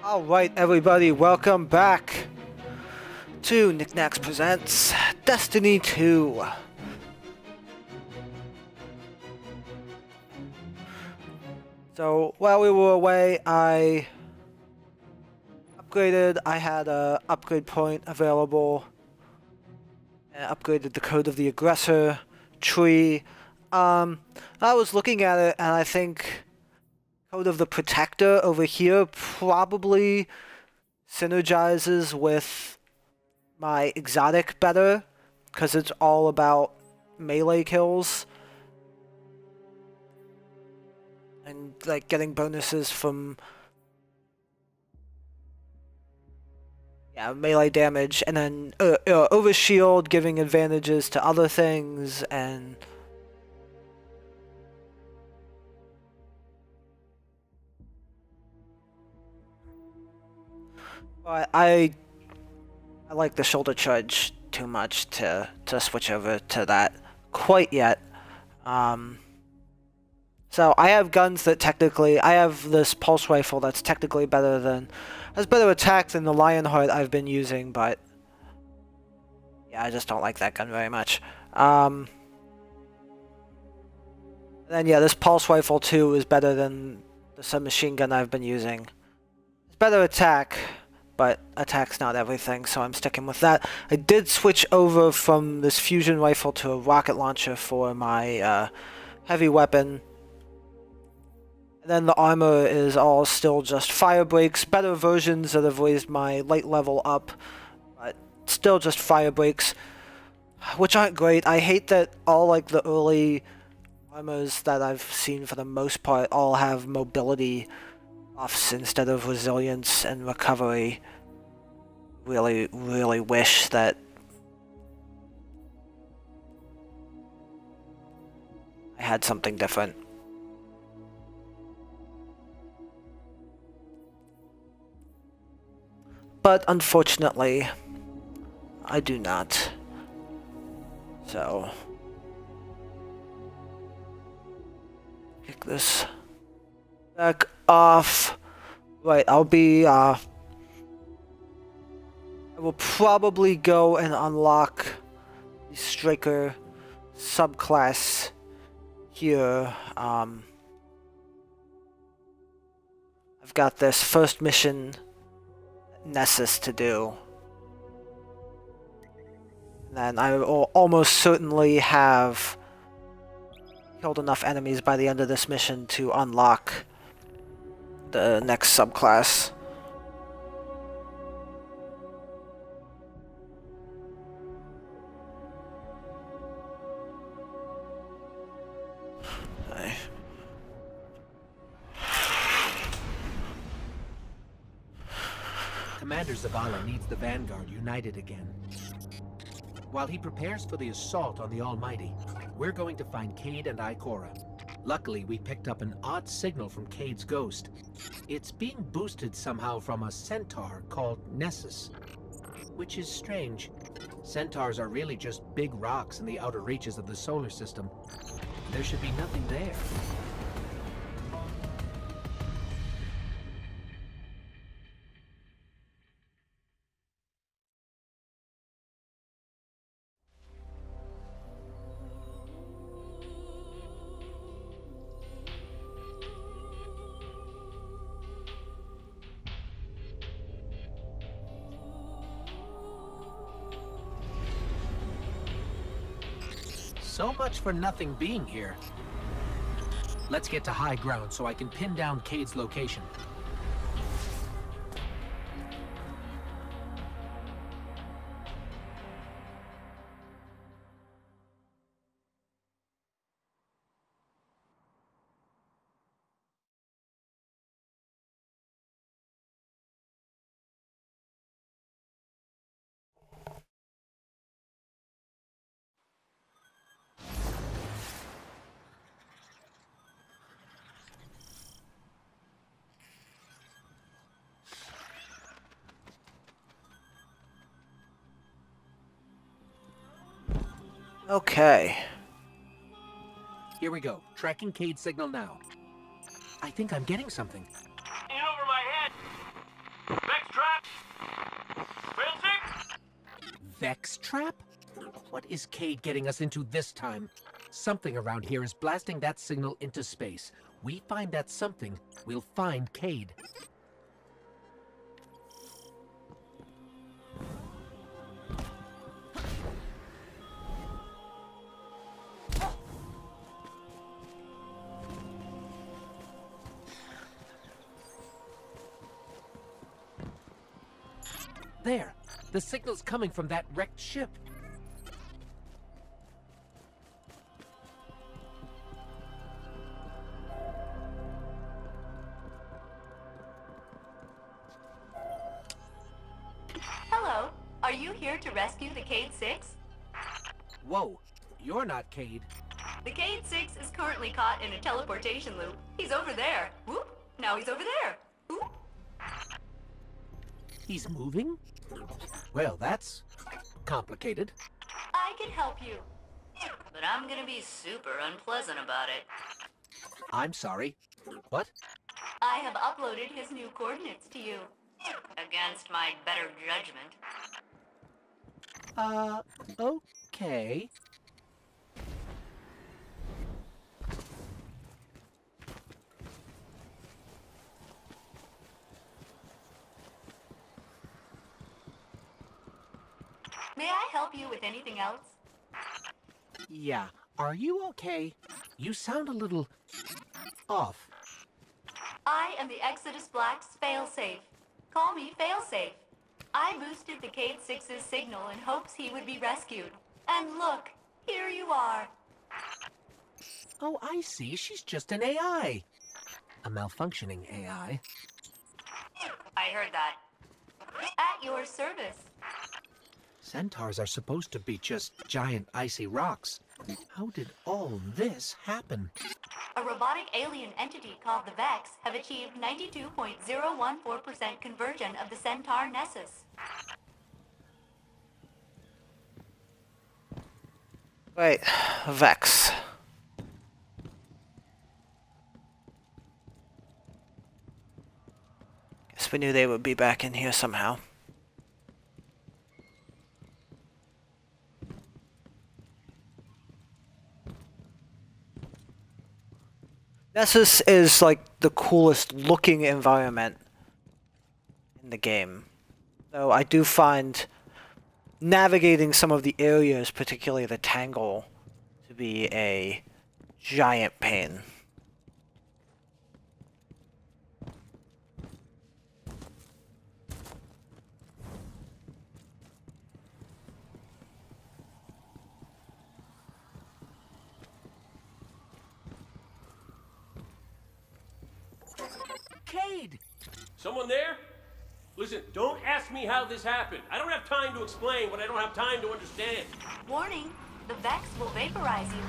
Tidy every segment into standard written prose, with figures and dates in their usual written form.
Alright everybody, welcome back to Nack Presents Destiny 2. So, while we were away, I had a upgrade point available, and upgraded the Code of the Aggressor tree. I was looking at it, and I think Code of the Protector over here probably synergizes with my exotic better, because it's all about melee kills and like getting bonuses from melee damage, and then overshield giving advantages to other things, and I like the shoulder charge too much to switch over to that quite yet. So I have guns that I have this pulse rifle that's technically has better attack than the Lionheart I've been using, but yeah, I just don't like that gun very much. Then yeah, this pulse rifle too is better than the submachine gun I've been using. It's better attack, but attack's not everything, so I'm sticking with that. I did switch over from this fusion rifle to a rocket launcher for my heavy weapon. And then the armor is all still just fire breaks, better versions that have raised my light level up, but still just fire breaks, which aren't great. I hate that all like the early armors that I've seen for the most part all have mobility buffs instead of resilience and recovery. Really, really wish that I had something different. But unfortunately, I do not. So, kick this back off. Right, I will probably go and unlock the Striker subclass here. I've got this first mission Nessus to do. And then I will almost certainly have killed enough enemies by the end of this mission to unlock the next subclass. Okay. Commander Zavala needs the Vanguard united again. While he prepares for the assault on the Almighty, we're going to find Cade and Ikora. Luckily, we picked up an odd signal from Cade's ghost. It's being boosted somehow from a centaur called Nessus, which is strange. Centaurs are really just big rocks in the outer reaches of the solar system. There should be nothing there. So much for nothing being here. Let's get to high ground so I can pin down Cade's location. Okay. Here we go. Tracking Cade's signal now. I think I'm getting something. In over my head. Vex trap. Failsafe. Vex trap? What is Cade getting us into this time? Something around here is blasting that signal into space. We find that something, we'll find Cade. There! The signal's coming from that wrecked ship. Hello. Are you here to rescue the Cade 6? Whoa, you're not Cade. The Cade 6 is currently caught in a teleportation loop. He's over there. Whoop! Now he's over there. Whoop! He's moving? Well, that's complicated. I can help you. But I'm gonna be super unpleasant about it. I'm sorry. What? I have uploaded his new coordinates to you. Against my better judgment. Okay. May I help you with anything else? Yeah, are you okay? You sound a little off. I am the Exodus Black's failsafe. Call me failsafe. I boosted the Cade 6's signal in hopes he would be rescued. And look, here you are. Oh, I see. She's just an AI. A malfunctioning AI. I heard that. At your service. Centaurs are supposed to be just giant icy rocks. How did all this happen? A robotic alien entity called the Vex have achieved 92.014% conversion of the Centaur Nessus. Wait, Vex. Guess we knew they would be back in here somehow. Nessus is like the coolest looking environment in the game. Though I do find navigating some of the areas, particularly the Tangle, to be a giant pain. Cade! Someone there? Listen, don't ask me how this happened. I don't have time to explain what I don't have time to understand. Warning, the Vex will vaporize you.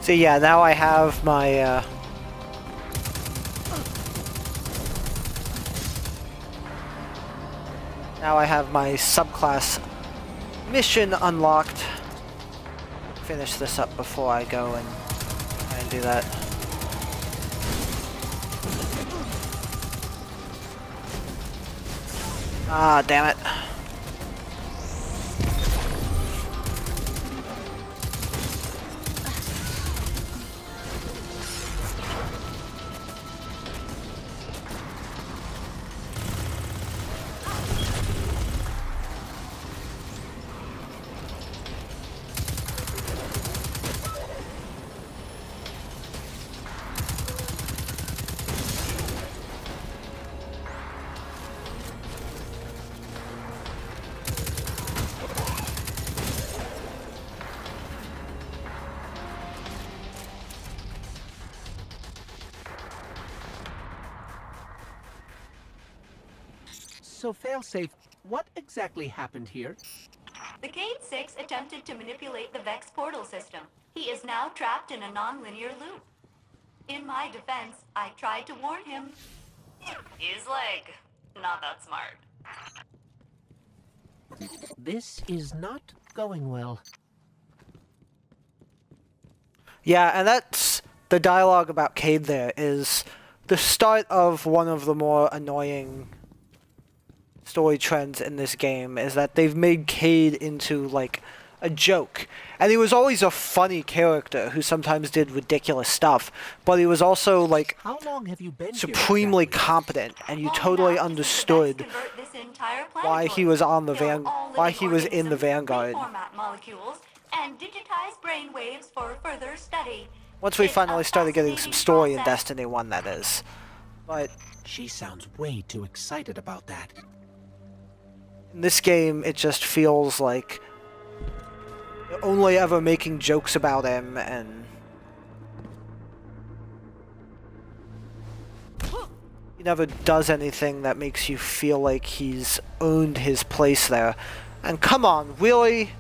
So yeah, now I have my now I have my subclass mission unlocked. Finish this up before I go and try and do that. Ah, damn it. So, Failsafe, what exactly happened here? The Cade 6 attempted to manipulate the Vex portal system. He is now trapped in a non-linear loop. In my defense, I tried to warn him. His leg. Not that smart. This is not going well. Yeah, and that's the dialogue about Cade there is the start of one of the more annoying story trends in this game, is that they've made Cade into, like, a joke. And he was always a funny character who sometimes did ridiculous stuff, but he was also, like, How long have you been supremely here exactly? competent, and you totally understood why he was on the why he was in the Vanguard. Reformat molecules and digitize brain waves for further study. Once we It's finally a started getting some fascinating story in process. Destiny 1, that is. But She sounds way too excited about that. in this game, it just feels like you're only ever making jokes about him, and he never does anything that makes you feel like he's earned his place there. And come on, really?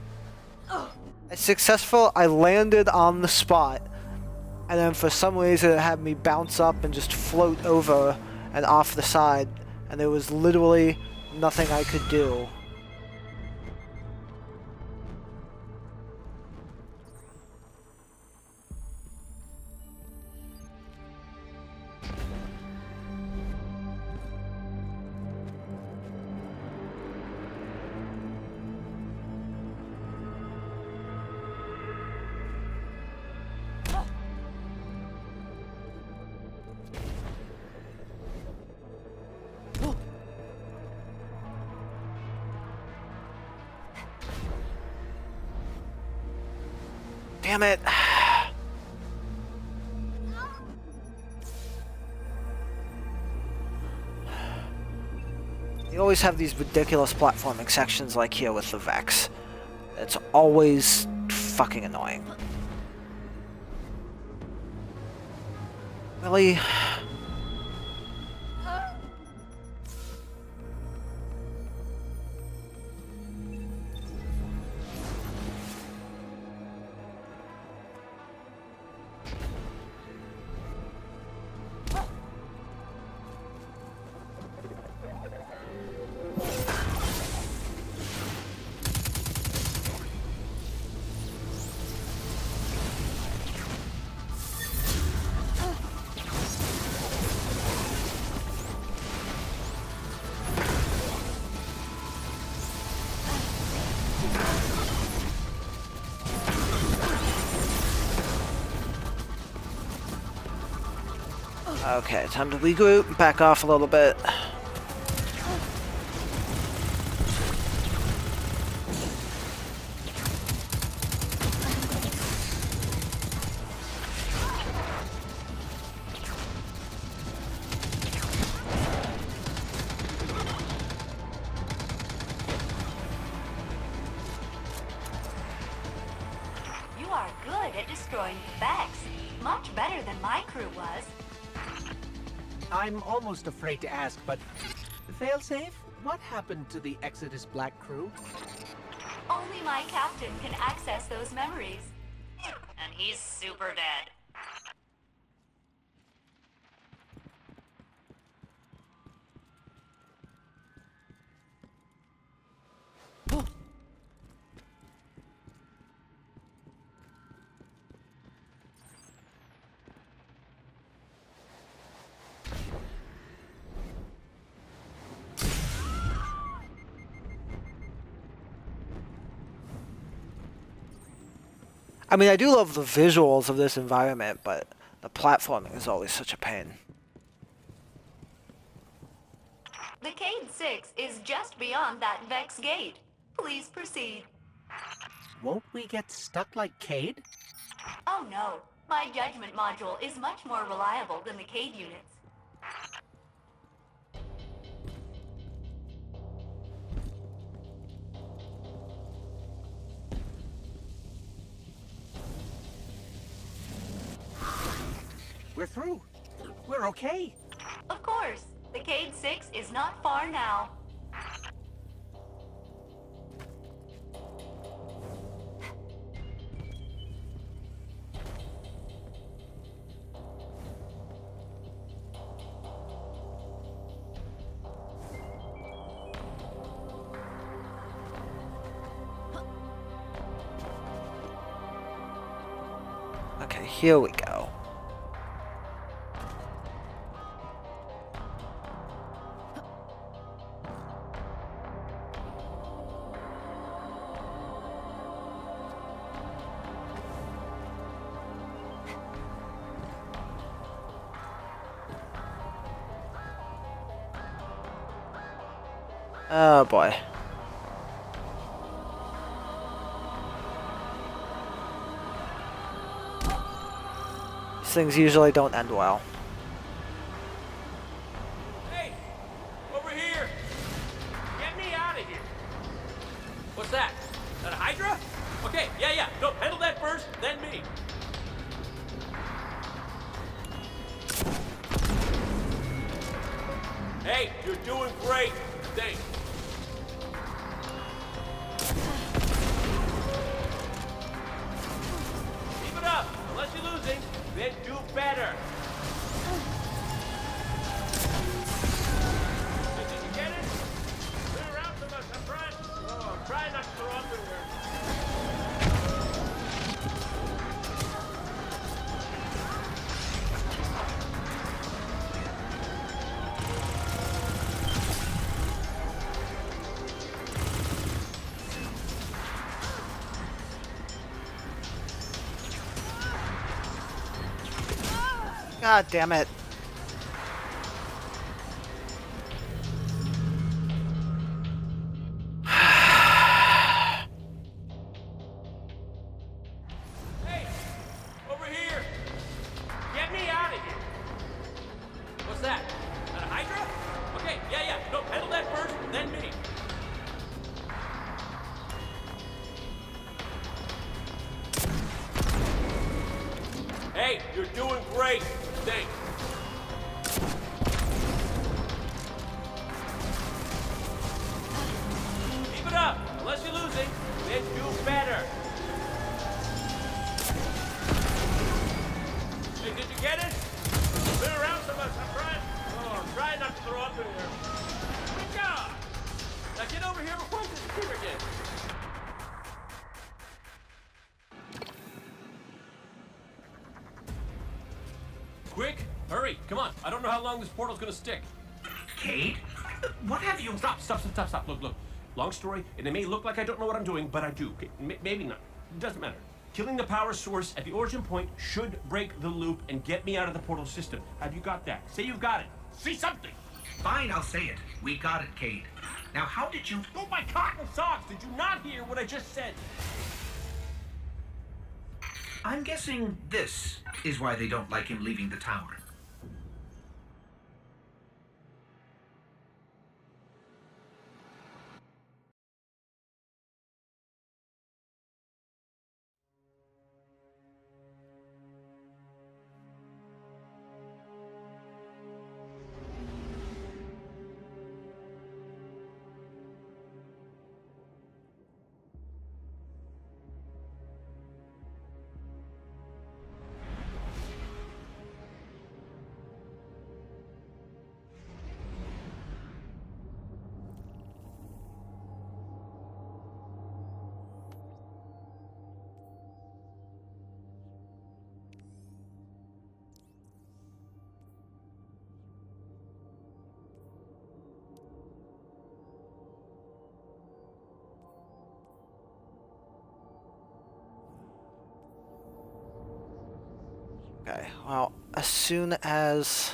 As successful, I landed on the spot, and then for some reason it had me bounce up and just float over and off the side, and there was literally nothing I could do. Damn it. You always have these ridiculous platforming sections like here with the Vex. It's always fucking annoying. Really? Okay, time to regroup, back off a little bit. You are good at destroying Vex. Much better than my crew was. I'm almost afraid to ask, but Failsafe, what happened to the Exodus Black crew? Only my captain can access those memories. And he's super dead. I mean, I do love the visuals of this environment, but the platforming is always such a pain. The Cade 6 is just beyond that Vex gate. Please proceed. Won't we get stuck like Cade? Oh no, my judgment module is much more reliable than the Cade units. We're through. We're okay. Of course, the Cade 6 is not far now. Okay, here we go. Oh boy. These things usually don't end well. Hey! Over here! Get me out of here! What's that? Is that a Hydra? Okay, yeah. No, handle that first, then me. Hey, you're doing great. Thanks. Keep it up. Unless you're losing, then do better. Did you get it? Turn around from us up front. Oh, try not to throw up in there. God damn it. Hey! Over here! Get me out of here! What's that? Is that a Hydra? Okay, yeah. No, handle that first, then me. Hey, you're doing great. Thanks. Keep it up. Unless you're losing, then do better. Hey, did you get it? Been around so much up front. Oh, try not to throw up in there. Good job. Now get over here before I disappear again. Quick, hurry, come on. I don't know how long this portal's gonna stick. Cade? What have you... Stop. Look. Long story, and it may look like I don't know what I'm doing, but I do. Okay, maybe not. It doesn't matter. Killing the power source at the origin point should break the loop and get me out of the portal system. Have you got that? Say you've got it. Say something. Fine, I'll say it. We got it, Cade. Now, how did you... Oh, my cotton socks! Did you not hear what I just said? I'm guessing this is why they don't like him leaving the tower. Okay, well, as soon as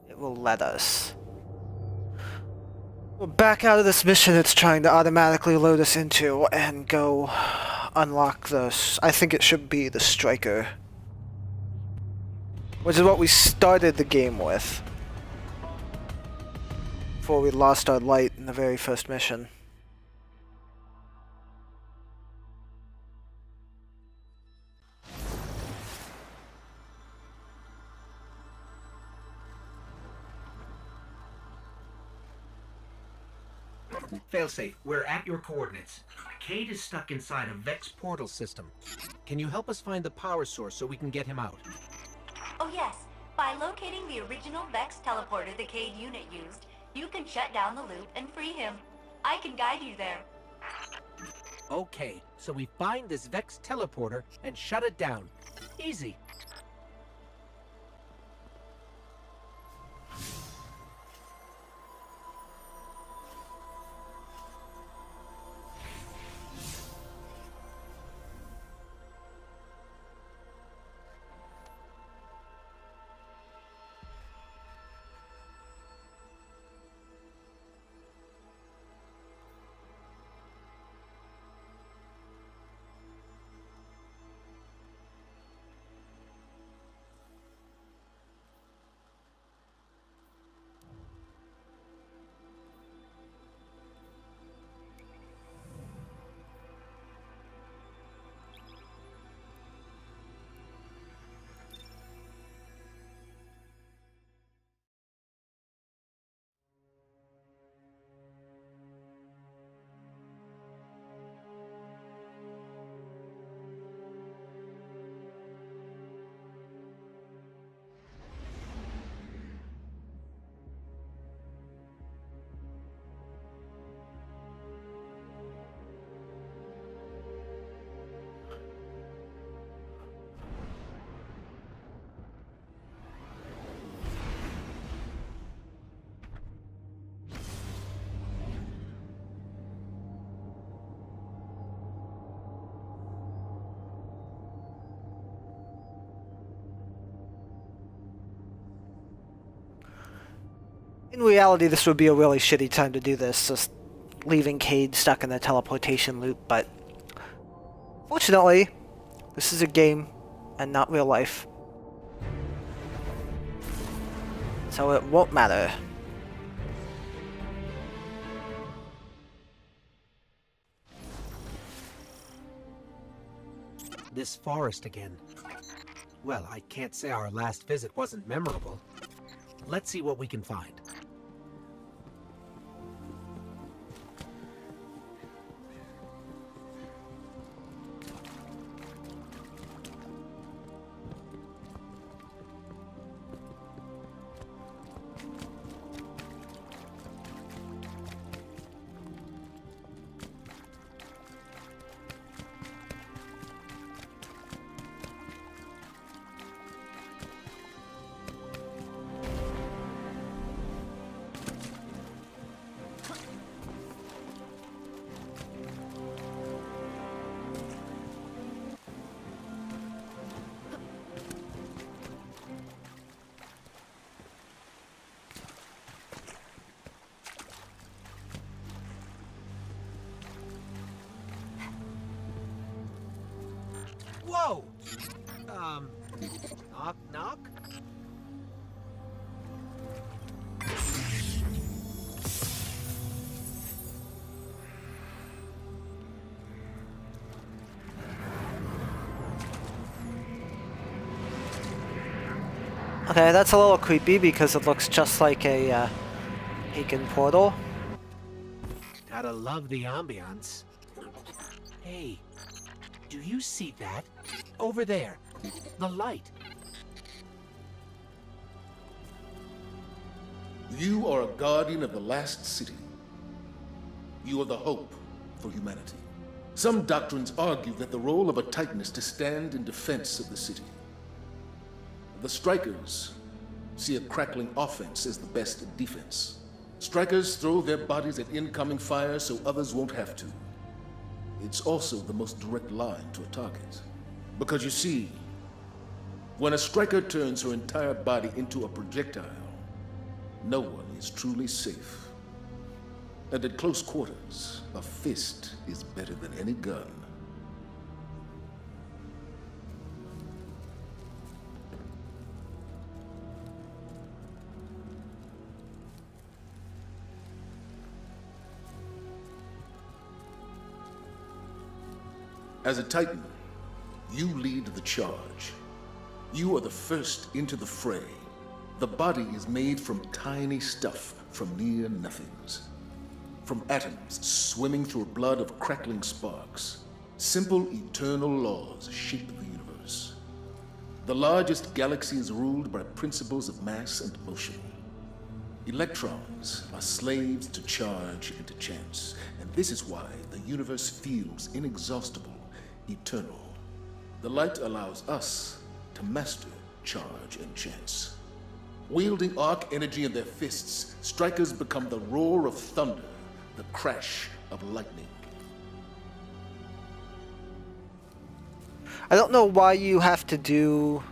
it will let us. We're back out of this mission it's trying to automatically load us into and go unlock this. I think it should be the Striker. Which is what we started the game with. Before we lost our light in the very first mission. Failsafe, we're at your coordinates. Cade is stuck inside a Vex portal system. Can you help us find the power source so we can get him out? Oh yes, by locating the original Vex teleporter the Cade unit used, you can shut down the loop and free him. I can guide you there. Okay, so we find this Vex teleporter and shut it down. Easy. In reality, this would be a really shitty time to do this, just leaving Cade stuck in the teleportation loop, but fortunately, this is a game and not real life. So it won't matter. This forest again. Well, I can't say our last visit wasn't memorable. Let's see what we can find. Whoa! Knock, knock? Okay, that's a little creepy because it looks just like a Aiken portal. Gotta love the ambiance. Hey, do you see that? Over there, the light. You are a guardian of the last city. You are the hope for humanity. Some doctrines argue that the role of a Titan is to stand in defense of the city. The Strikers see a crackling offense as the best defense. Strikers throw their bodies at incoming fire so others won't have to. It's also the most direct line to a target. Because you see, when a Striker turns her entire body into a projectile, no one is truly safe. And at close quarters, a fist is better than any gun. As a Titan, you lead the charge. You are the first into the fray. The body is made from tiny stuff from near nothings. From atoms swimming through a blood of crackling sparks. Simple eternal laws shape the universe. The largest galaxy is ruled by principles of mass and motion. Electrons are slaves to charge and to chance, and This is why the universe feels inexhaustible, eternal. The light allows us to master charge and chance. Wielding arc energy in their fists, strikers become the roar of thunder, the crash of lightning. I don't know why you have to do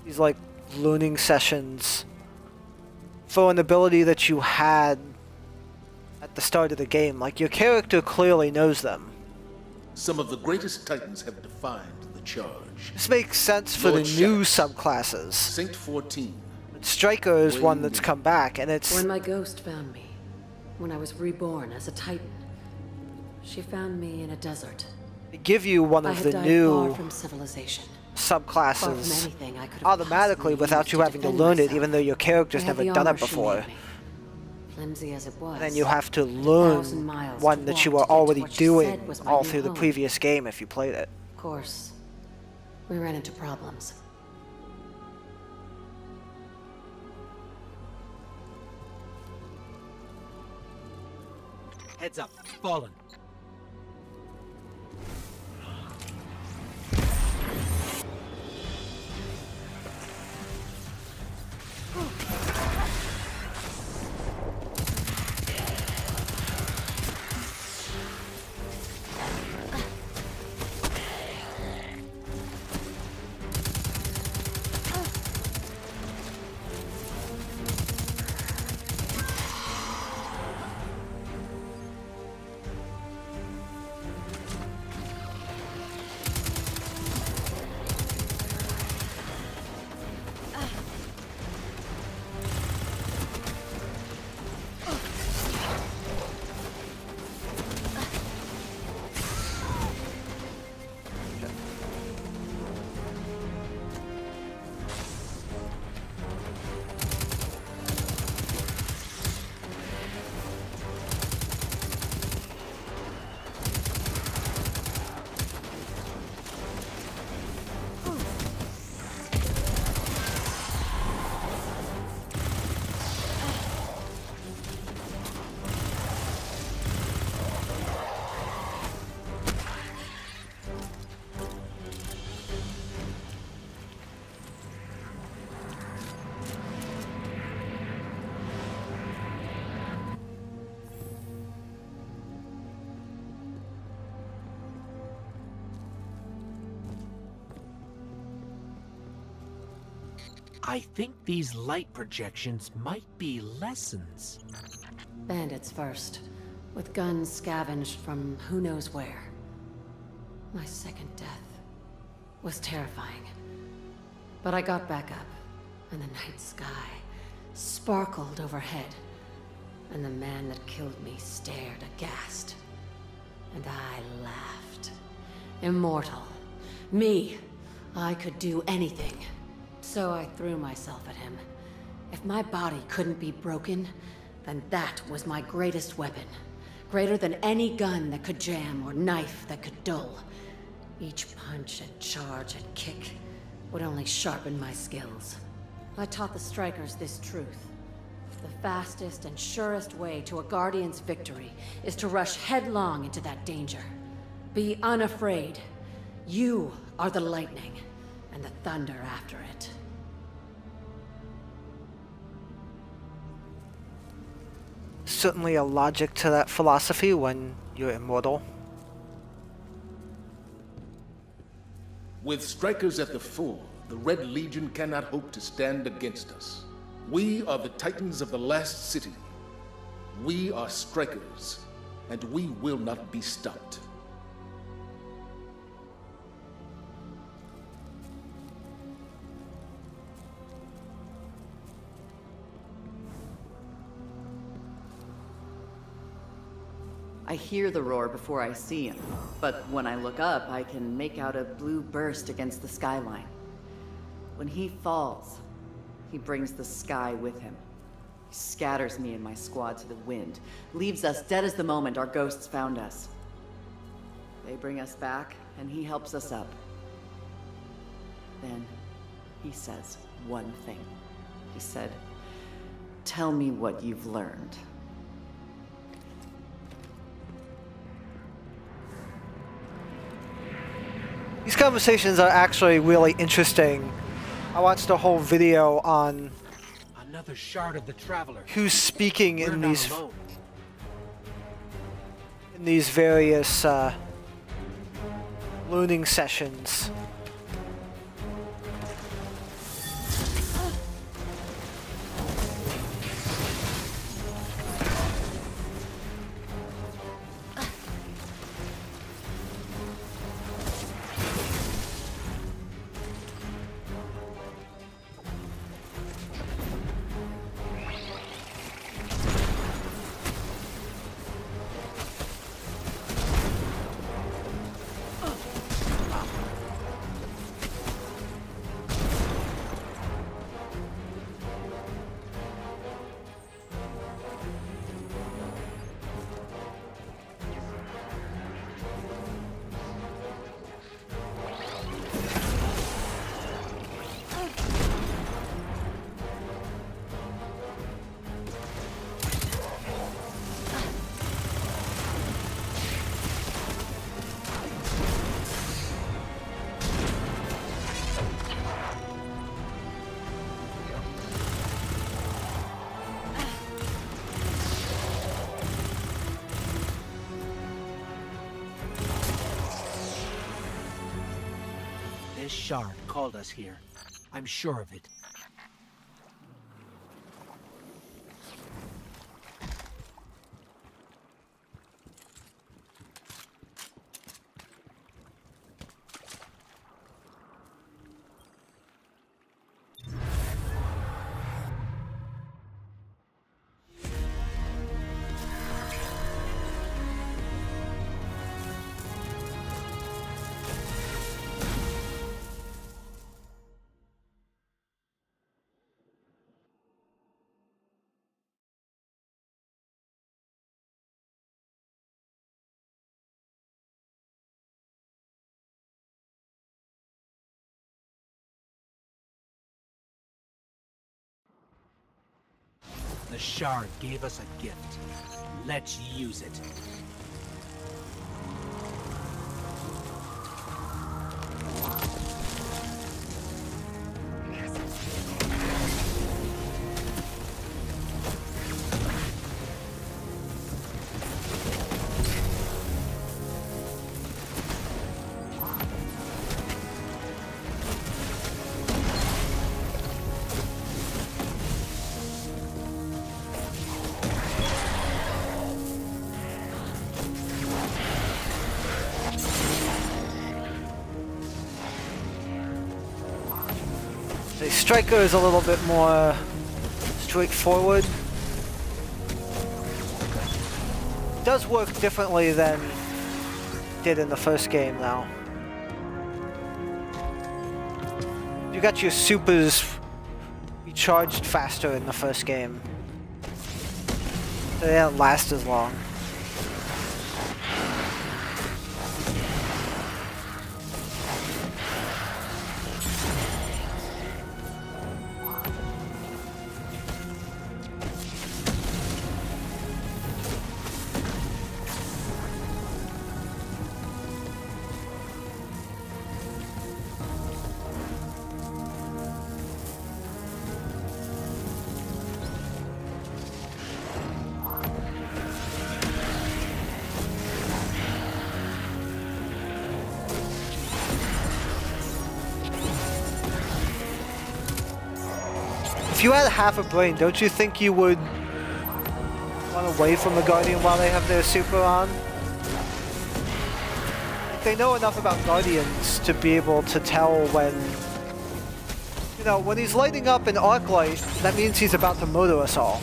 these, like, looning sessions for an ability that you had at the start of the game. Like, your character clearly knows them. Some of the greatest titans have defined the charge. This makes sense for Lord the new Shadows, subclasses. Saint 14. But Striker is one that's come back, and it's... When my ghost found me, when I was reborn as a titan, she found me in a desert. They give you one I of had the died new far from civilization. subclasses Anything I could have automatically possibly without used you to having to defend learn it, myself. even though your character's I had never the done armor it she before. made me. Flimsy as it was. Then you have to 1,000 learn miles one to that you walk were to get to already what she doing said was my all new through the home. previous game if you played it. Of course, we ran into problems. Heads up. Fallen. I think these light projections might be lessons. Bandits first, with guns scavenged from who knows where. My second death was terrifying. But I got back up, and the night sky sparkled overhead, and the man that killed me stared aghast. And I laughed. Immortal. Me. I could do anything. So I threw myself at him. If my body couldn't be broken, then that was my greatest weapon. Greater than any gun that could jam or knife that could dull. Each punch and charge and kick would only sharpen my skills. I taught the strikers this truth. The fastest and surest way to a Guardian's victory is to rush headlong into that danger. Be unafraid. You are the lightning, and the thunder after it. Certainly a logic to that philosophy when you're immortal. With strikers at the fore, the Red Legion cannot hope to stand against us. We are the Titans of the Last City. We are strikers, and we will not be stopped. I hear the roar before I see him, but when I look up, I can make out a blue burst against the skyline. When he falls, he brings the sky with him. He scatters me and my squad to the wind, leaves us dead as the moment our ghosts found us. They bring us back, and he helps us up. Then, he says one thing. He said, "Tell me what you've learned." These conversations are actually really interesting. I watched a whole video on Another shard of the Traveler. who's speaking We're in not these alone. various looting sessions. This shard called us here. I'm sure of it. The shard gave us a gift. Let's use it. The Striker is a little bit more straightforward. It does work differently than it did in the first game now. You got your supers recharged faster in the first game. So they don't last as long. If you had half a brain, don't you think you would run away from the Guardian while they have their super on? They know enough about Guardians to be able to tell when, you know, when he's lighting up an arc light, that means he's about to murder us all.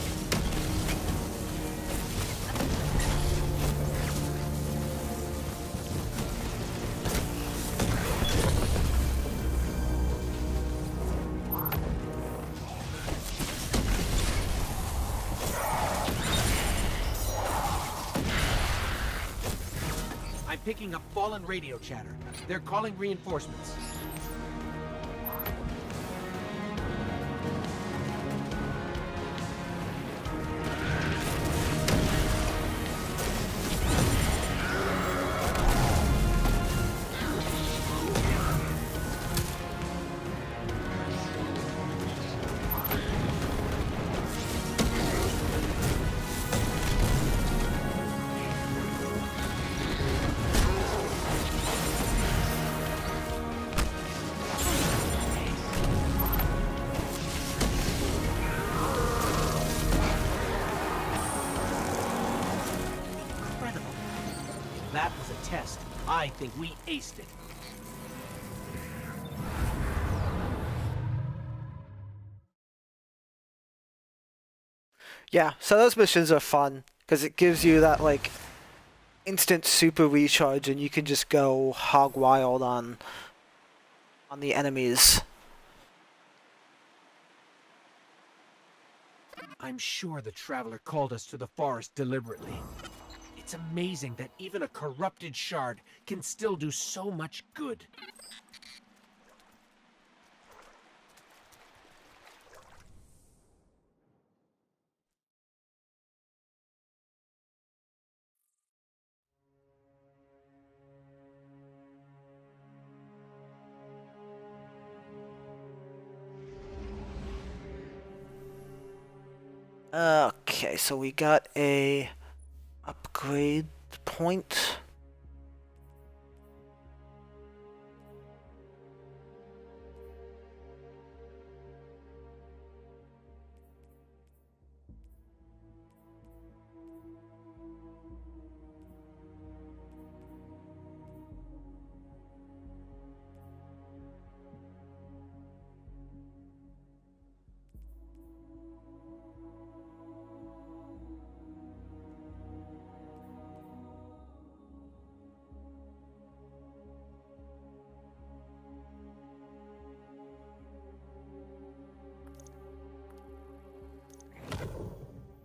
I'm picking up fallen radio chatter. They're calling reinforcements. That was a test. I think we aced it. Yeah, so those missions are fun, because it gives you that, like, instant super recharge, and you can just go hog wild on the enemies. I'm sure the Traveler called us to the forest deliberately. It's amazing that even a corrupted shard can still do so much good. Okay, so we got a upgrade point.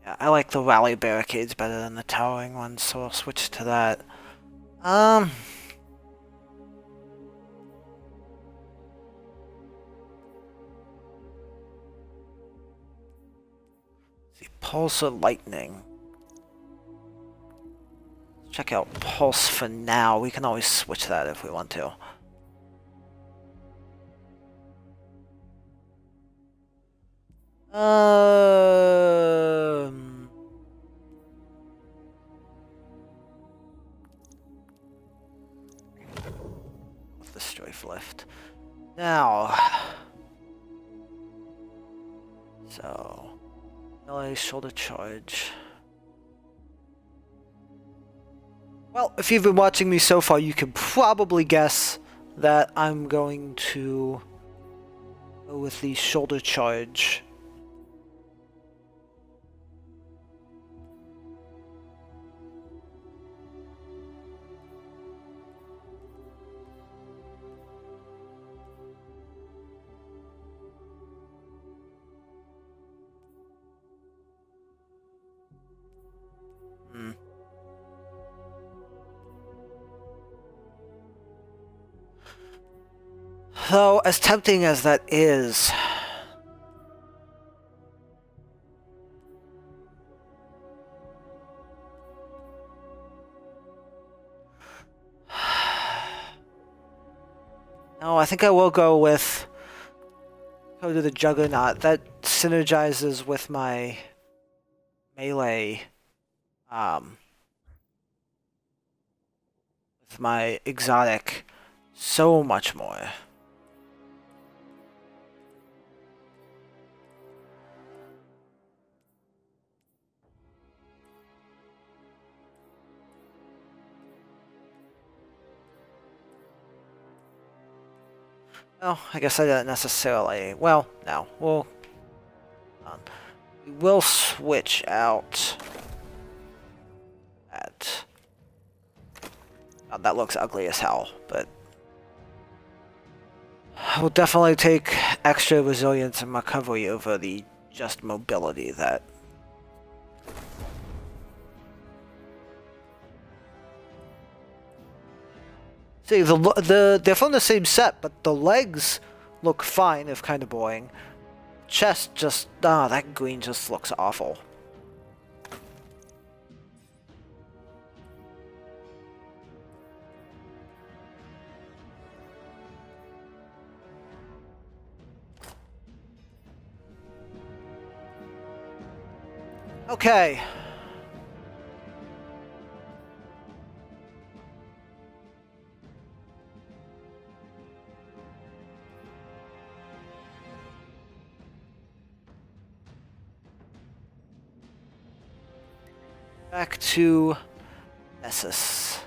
Yeah, I like the rally barricades better than the towering ones, so I'll switch to that. See, Pulse of Lightning. Check out Pulse for now. We can always switch that if we want to. With the strafe lift. Now. So. LA shoulder charge. Well, if you've been watching me so far, you can probably guess that I'm going to go with the shoulder charge. Though, as tempting as that is, no, I think I will go to the Juggernaut. That synergizes with my melee, with my exotic so much more. Well, I guess I didn't necessarily. Well, no. We will switch out that. That looks ugly as hell, but we'll definitely take extra resilience and recovery over the just mobility that. See, they're from the same set, but the legs look fine, if kind of boring. Chest just, that green just looks awful. Okay. Back to Nessus.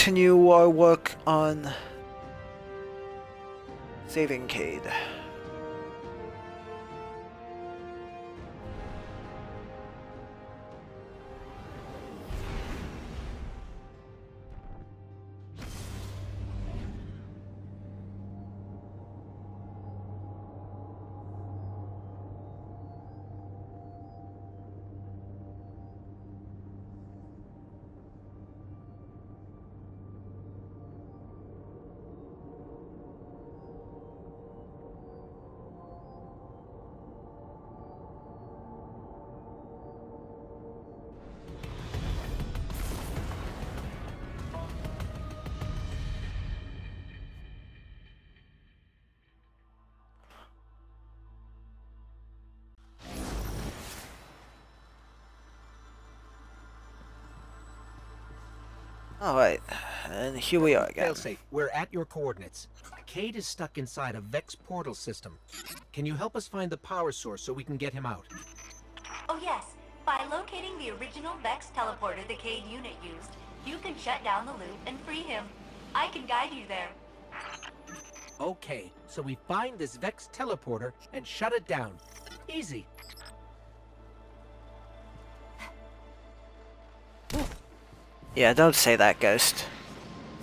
continue our work on saving Cade. Alright, and here we are again. Failsafe, we're at your coordinates. Cade is stuck inside a Vex portal system. Can you help us find the power source so we can get him out? Oh yes, by locating the original Vex teleporter the Cade unit used, you can shut down the loop and free him. I can guide you there. Okay, so we find this Vex teleporter and shut it down. Easy. Yeah, don't say that, Ghost.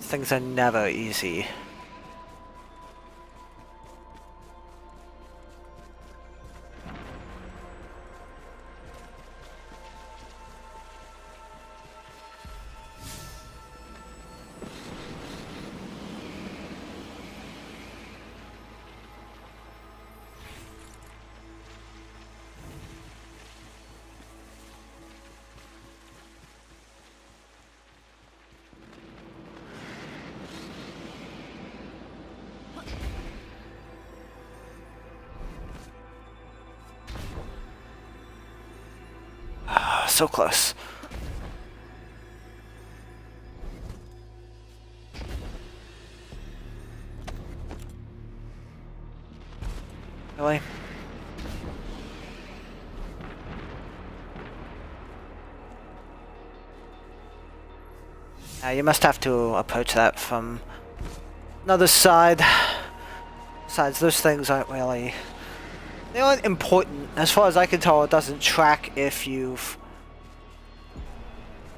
Things are never easy. So close. Really? You must have to approach that from another side. Besides, those things aren't really... They aren't important. As far as I can tell, it doesn't track if you've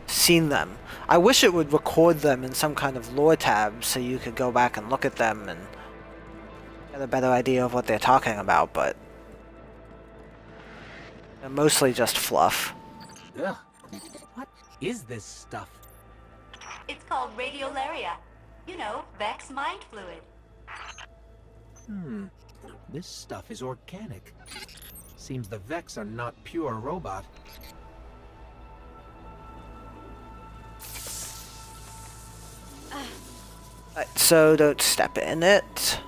seen them. I wish it would record them in some kind of lore tab so you could go back and look at them and get a better idea of what they're talking about, but they're mostly just fluff. Ugh. What is this stuff? It's called radiolaria. You know, Vex mind fluid. This stuff is organic. Seems the Vex are not pure robot. Right, so don't step in it.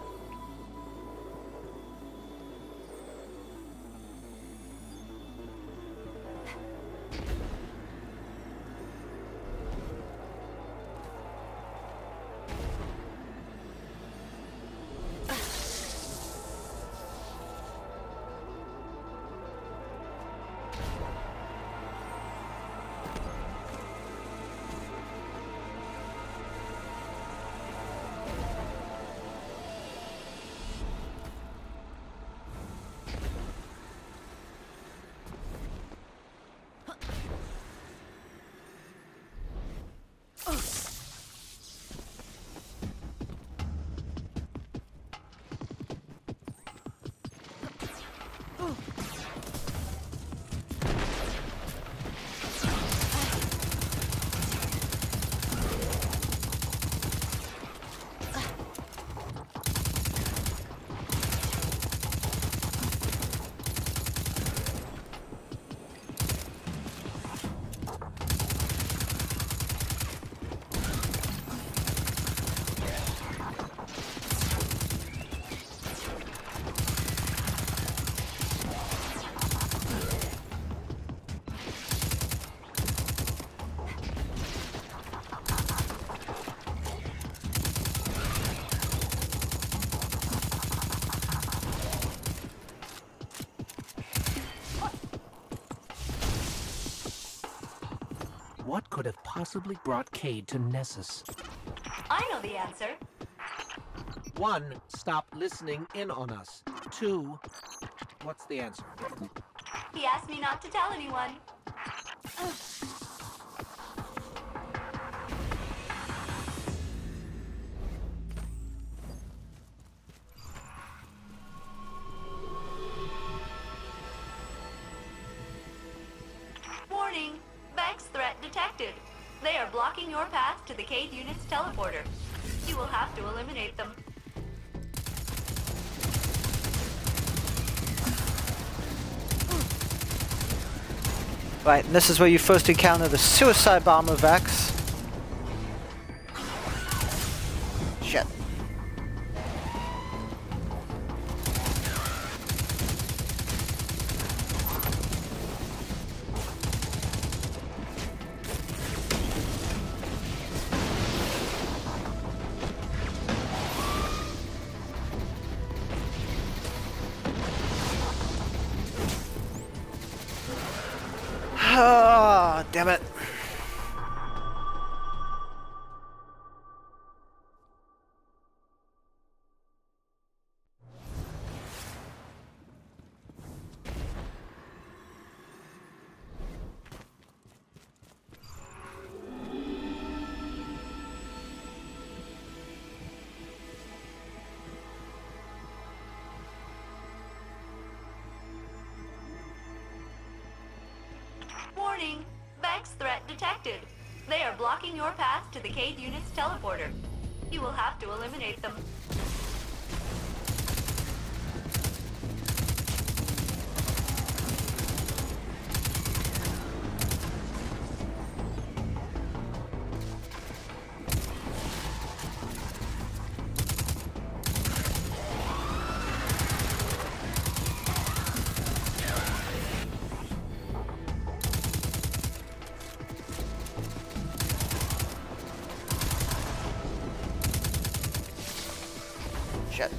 What could have possibly brought Cade to Nessus? I know the answer. 1, stop listening in on us. 2, what's the answer? He asked me not to tell anyone. Warning! Vex threat detected. They are blocking your path to the Cade unit's teleporter. You will have to eliminate them. Right, and this is where you first encounter the suicide bomber Vex. Shit. Ah, damn it. Warning! Vex threat detected. They are blocking your path to the Cade unit's teleporter. You will have to eliminate them. Shit.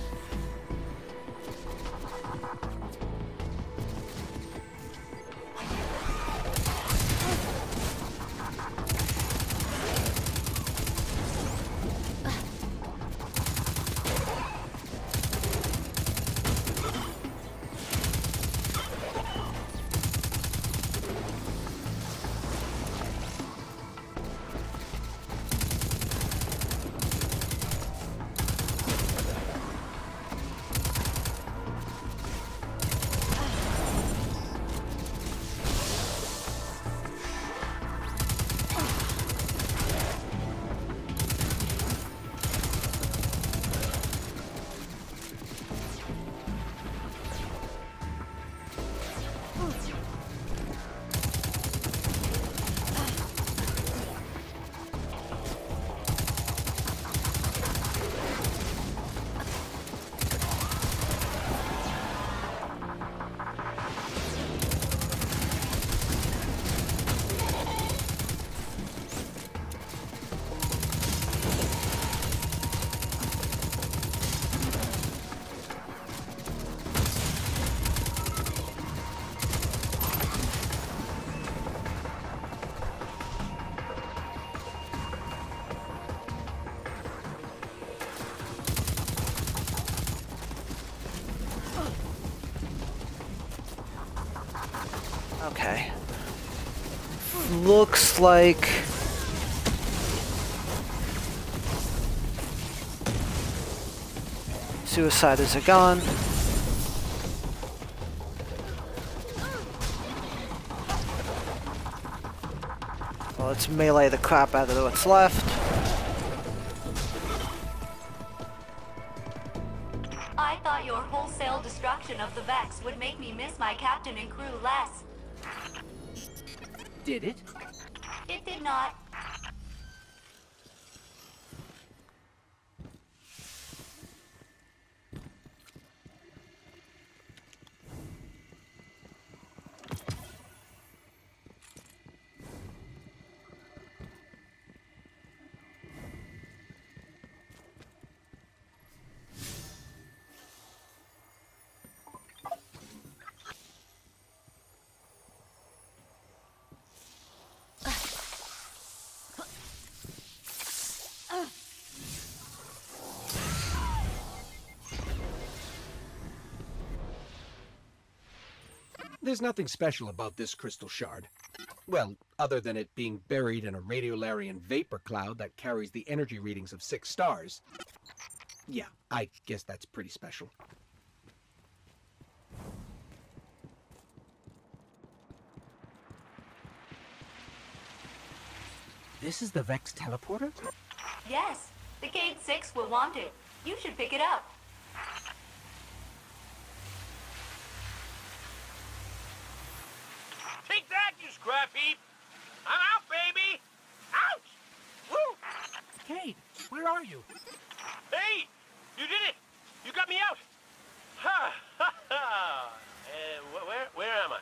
Okay. Looks like... Suicide is a gun. Well, let's melee the crap out of what's left. I thought your wholesale destruction of the Vex would make me miss my captain and crew less. Did it? It did not. There's nothing special about this crystal shard. Well, other than it being buried in a radiolarian vapor cloud that carries the energy readings of 6 stars. Yeah, I guess that's pretty special. This is the Vex teleporter? Yes, the Cade 6 will want it. You should pick it up. Take that, you scrap heap! I'm out, baby! Ouch! Woo! Cade, where are you? Hey! You did it! You got me out! Ha! Ha! Ha! Where am I?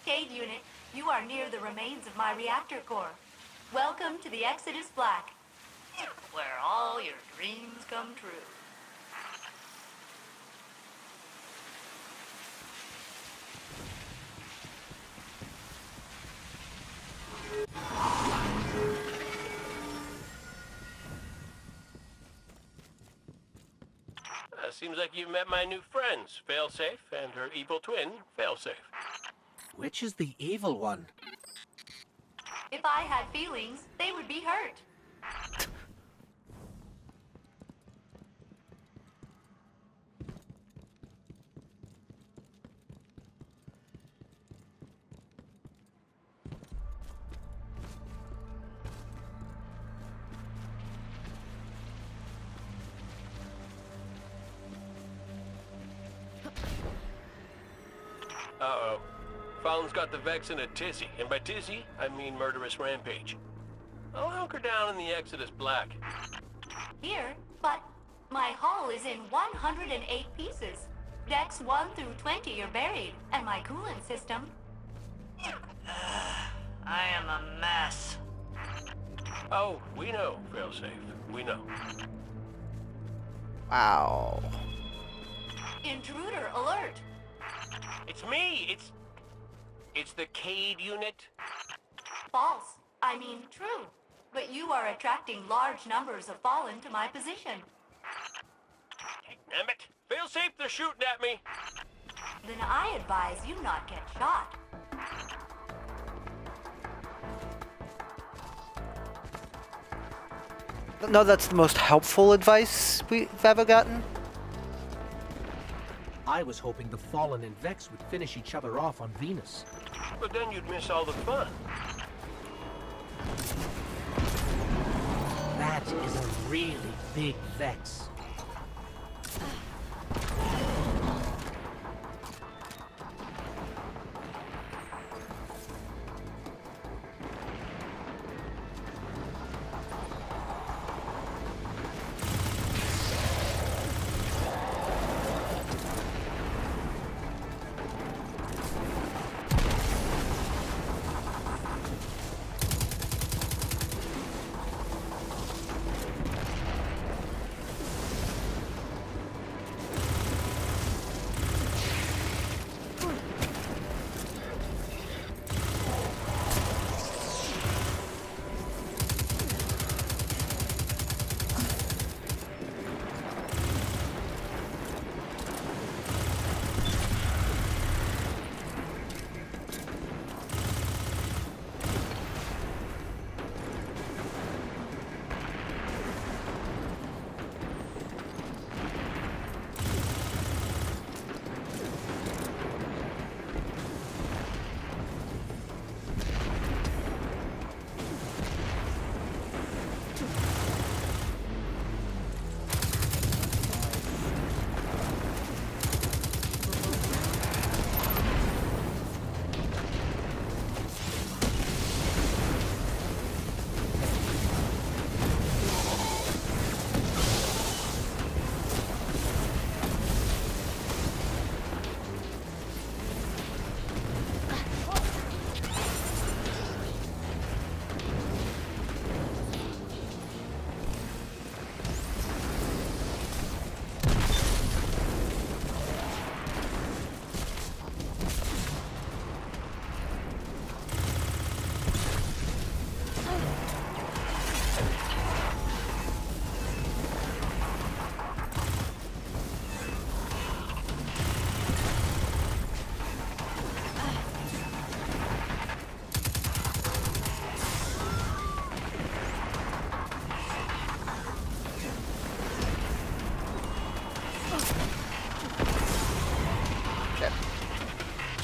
Cade unit, you are near the remains of my reactor core. Welcome to the Exodus Black, where all your dreams come true. Seems like you've met my new friends, Failsafe and her evil twin, Failsafe. Which is the evil one? If I had feelings, they would be hurt. Uh-oh. Fallon's got the Vex in a tizzy, and by tizzy, I mean murderous rampage. I'll hunker down in the Exodus Black. Here, but my hull is in 108 pieces. Decks 1 through 20 are buried, and my coolant system... I am a mess. Oh, we know, Failsafe. We know. Wow. Intruder alert! It's me! It's the Cade unit. False. I mean true. But you are attracting large numbers of Fallen to my position. Damn it! Failsafe, they're shooting at me! Then I advise you not get shot. No, that's the most helpful advice we've ever gotten. I was hoping the Fallen and Vex would finish each other off on Venus. But then you'd miss all the fun. That is a really big Vex.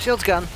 Shield's gone.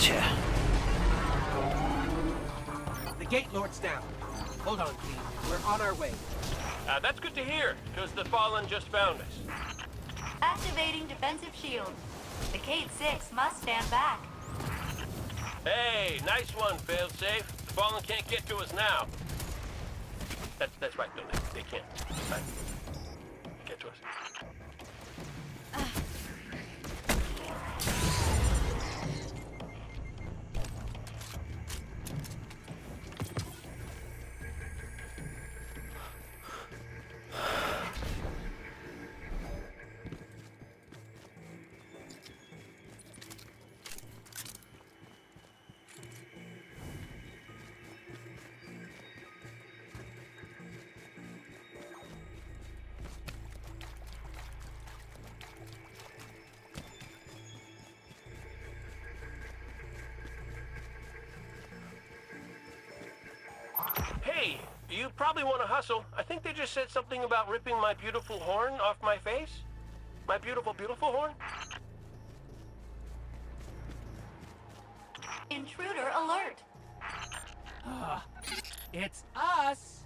Gotcha. The gate lord's down. Hold on, Pete. We're on our way. That's good to hear, because the Fallen just found us. Activating defensive shield. The K-6 must stand back. Hey, nice one, failsafe. The Fallen can't get to us now. That's right, no, they can't. Right. Get to us. Hey, you probably want to hustle. I think they just said something about ripping my beautiful horn off my face. My beautiful, beautiful horn. Intruder alert. It's us!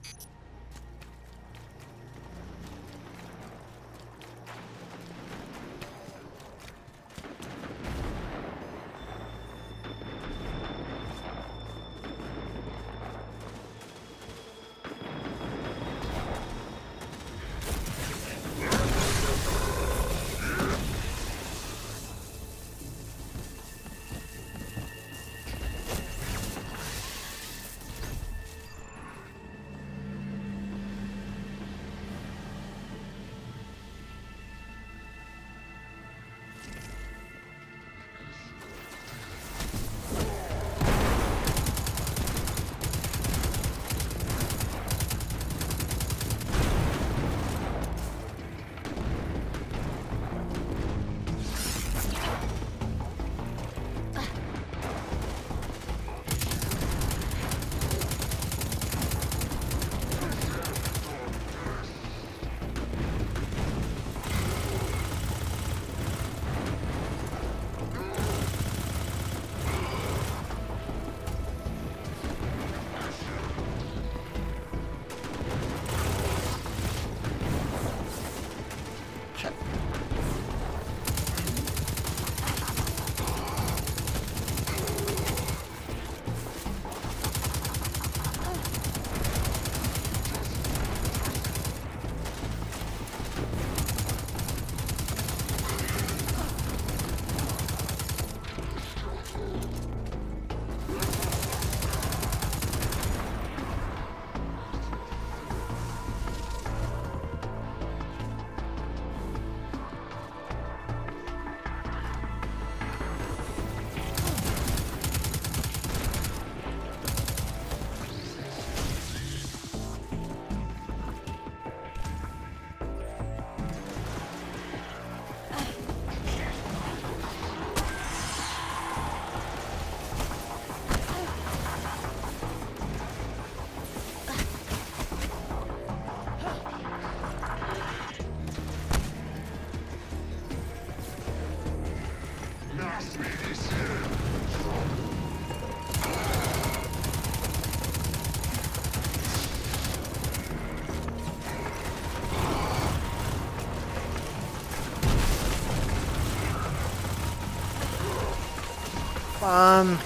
Come on.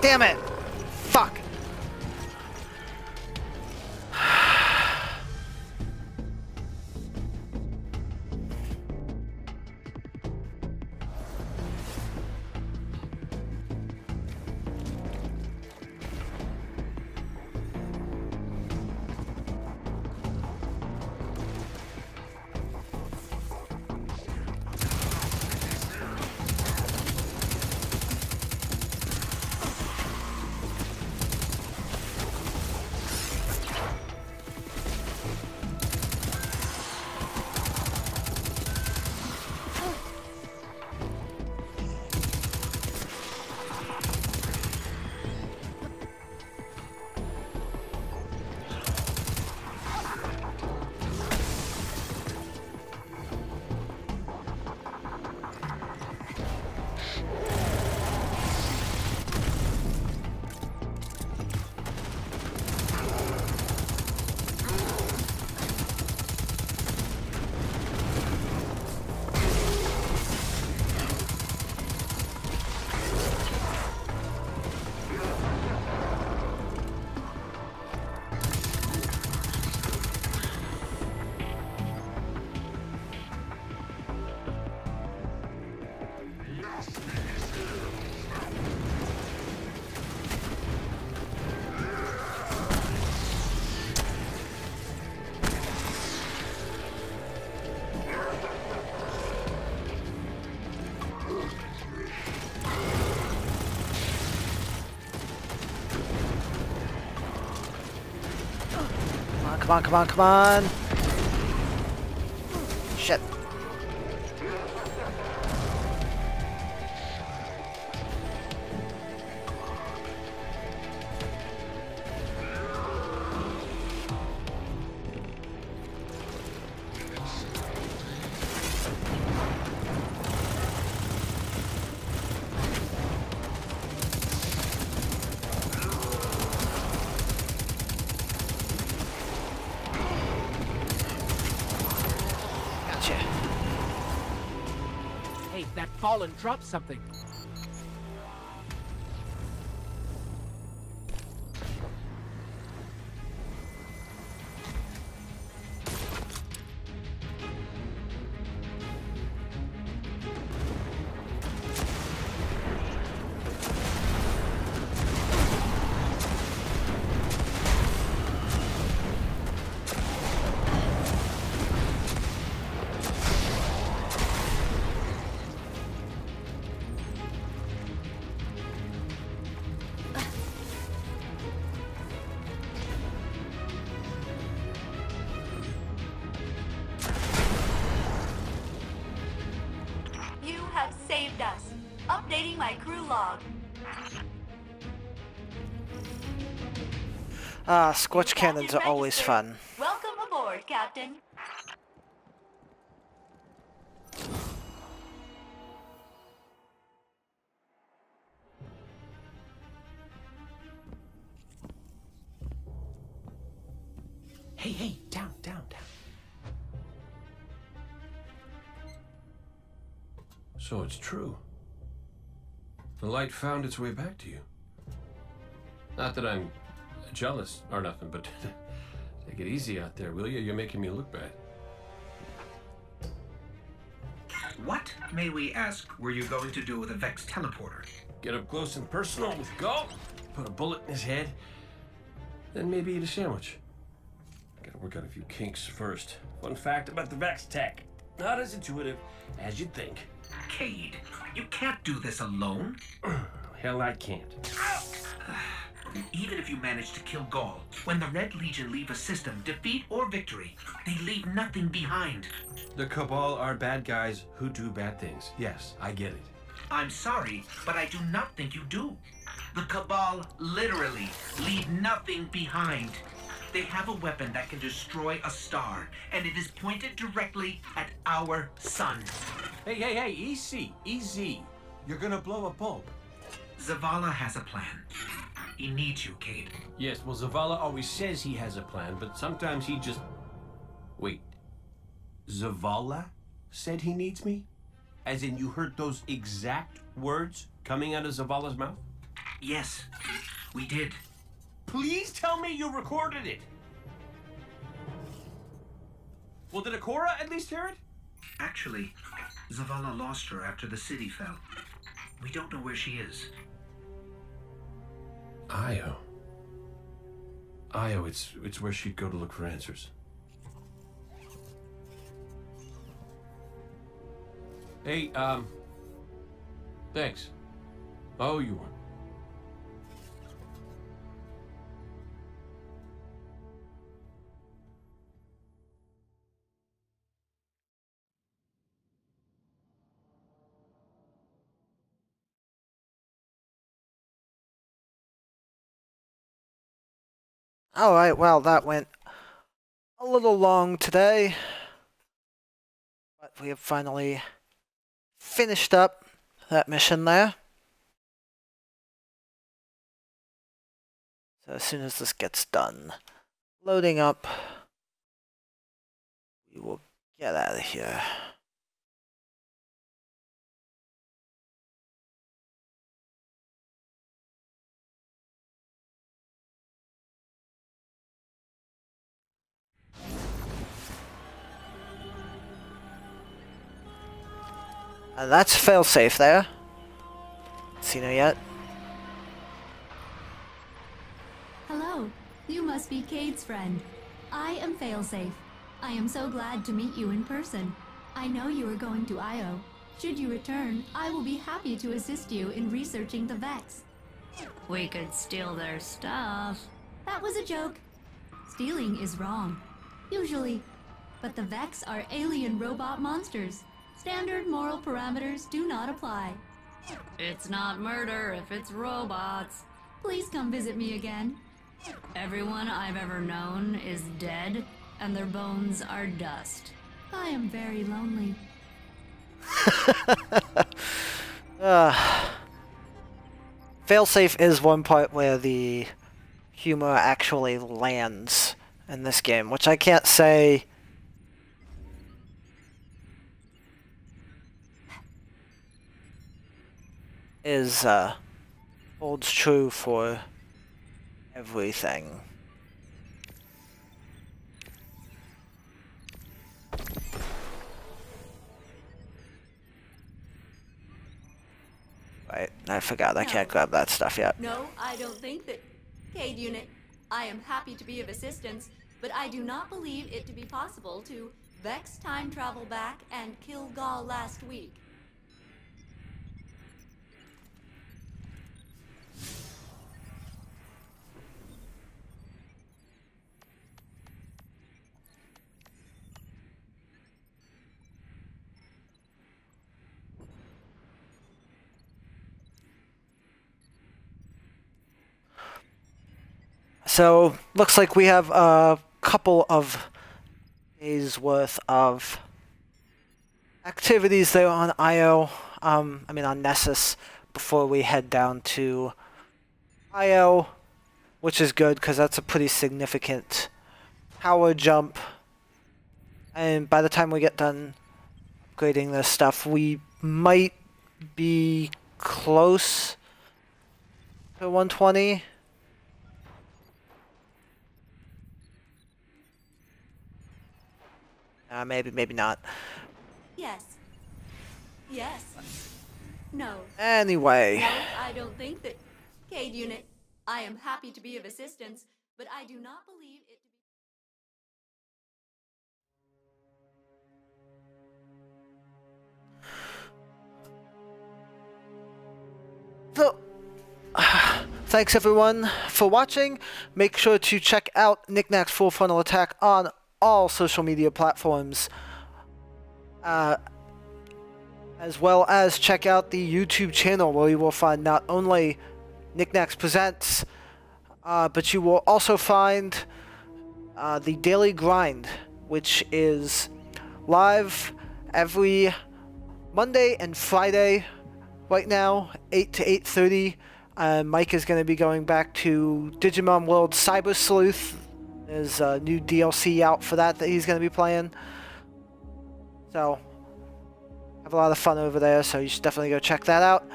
Damn it! Fuck! Come on, come on, come on! Shit. Hey, that fallen dropped something. Have saved us. Updating my crew log. Ah, scorch cannons are always fun. Welcome aboard, Captain. Hey, down. So it's true. The light found its way back to you. Not that I'm jealous or nothing, but take it easy out there, will you? You're making me look bad. What, may we ask, were you going to do with a Vex teleporter? Get up close and personal with Go, put a bullet in his head, then maybe eat a sandwich. Gotta work out a few kinks first. Fun fact about the Vex tech. Not as intuitive as you'd think. Cade, you can't do this alone. Hell, I can't. Even if you manage to kill Gaul, when the Red Legion leave a system, defeat or victory, they leave nothing behind. The Cabal are bad guys who do bad things. Yes, I get it. I'm sorry, but I do not think you do. The Cabal literally leave nothing behind. They have a weapon that can destroy a star, and it is pointed directly at our sun. Hey, easy, easy. You're gonna blow a bulb. Zavala has a plan. He needs you, Cade. Yes, well, Zavala always says he has a plan, but sometimes he just... Wait. Zavala said he needs me? As in you heard those exact words coming out of Zavala's mouth? Yes, we did. Please tell me you recorded it! Well, did Akora at least hear it? Actually, Zavala lost her after the city fell. We don't know where she is. Io, it's where she'd go to look for answers. Hey, thanks. Oh, you were. Alright, well, that went a little long today. But we have finally finished up that mission there. So as soon as this gets done, loading up, we will get out of here. That's failsafe there. Seen her yet? Hello, you must be Cade's friend. I am Failsafe. I am so glad to meet you in person. I know you are going to Io. Should you return, I will be happy to assist you in researching the Vex. We could steal their stuff. That was a joke. Stealing is wrong. Usually. But the Vex are alien robot monsters. Standard moral parameters do not apply. It's not murder if it's robots. Please come visit me again. Everyone I've ever known is dead, and their bones are dust. I am very lonely. Failsafe is one part where the humor actually lands in this game, which I can't say is holds true for everything. Right, I forgot I can't grab that stuff yet. No, I don't think that... Cade Unit, I am happy to be of assistance, but I do not believe it to be possible to Vex time travel back and kill Gaul last week. So, looks like we have a couple of days worth of activities there on Io, I mean on Nessus, before we head down to Io, which is good because that's a pretty significant power jump. And by the time we get done upgrading this stuff, we might be close to 120. Maybe not. Yes. Yes. No. Anyway. No, I don't think that... Cade Unit, I am happy to be of assistance, but I do not believe it to be... thanks everyone for watching. Make sure to check out Nack's Full Frontal Attack on all social media platforms. As well as check out the YouTube channel where you will find not only Nack's Presents, but you will also find the Daily Grind, which is live every Monday and Friday right now, 8 to 8:30. Mike is going to be going back to Digimon World Cyber Sleuth. There's a new DLC out for that he's going to be playing. So, have a lot of fun over there, so you should definitely go check that out.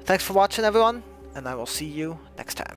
Thanks for watching, everyone, and I will see you next time.